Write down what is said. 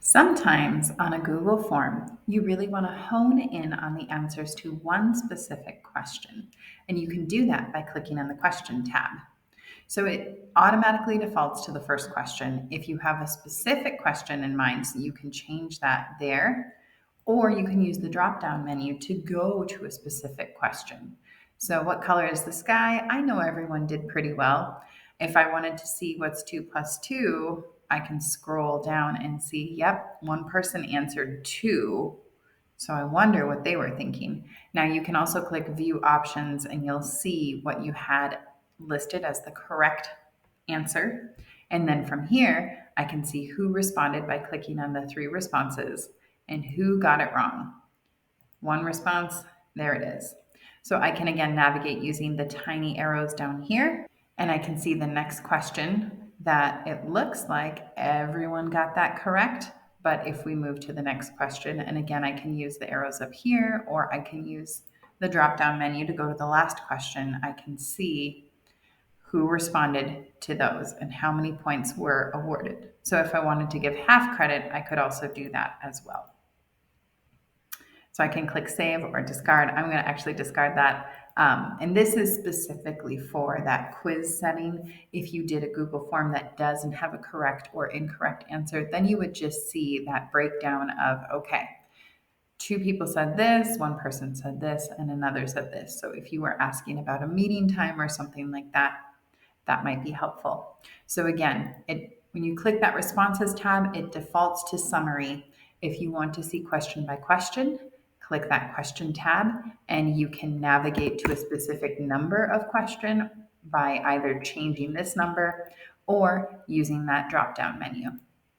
Sometimes on a Google form, you really want to hone in on the answers to one specific question, and you can do that by clicking on the Question tab. So it automatically defaults to the first question. If you have a specific question in mind, so you can change that there, or you can use the drop-down menu to go to a specific question. So what color is the sky? I know everyone did pretty well. If I wanted to see what's 2 plus 2, I can scroll down and see, yep, one person answered 2. So I wonder what they were thinking. Now you can also click View Options and you'll see what you had listed as the correct answer. And then from here, I can see who responded by clicking on the 3 responses and who got it wrong. One response, there it is. So I can again navigate using the tiny arrows down here, and I can see the next question that it looks like everyone got that correct. But if we move to the next question, and again, I can use the arrows up here, or I can use the drop-down menu to go to the last question, I can see who responded to those and how many points were awarded. So if I wanted to give half credit, I could also do that as well. So I can click save or discard. I'm going to actually discard that. And this is specifically for that quiz setting. If you did a Google form that doesn't have a correct or incorrect answer, then you would just see that breakdown of, okay, 2 people said this, 1 person said this, and another said this. So if you were asking about a meeting time or something like that, that might be helpful. So again, when you click that responses tab, it defaults to summary. If you want to see question by question, click that question tab and you can navigate to a specific number of question by either changing this number or using that drop down menu.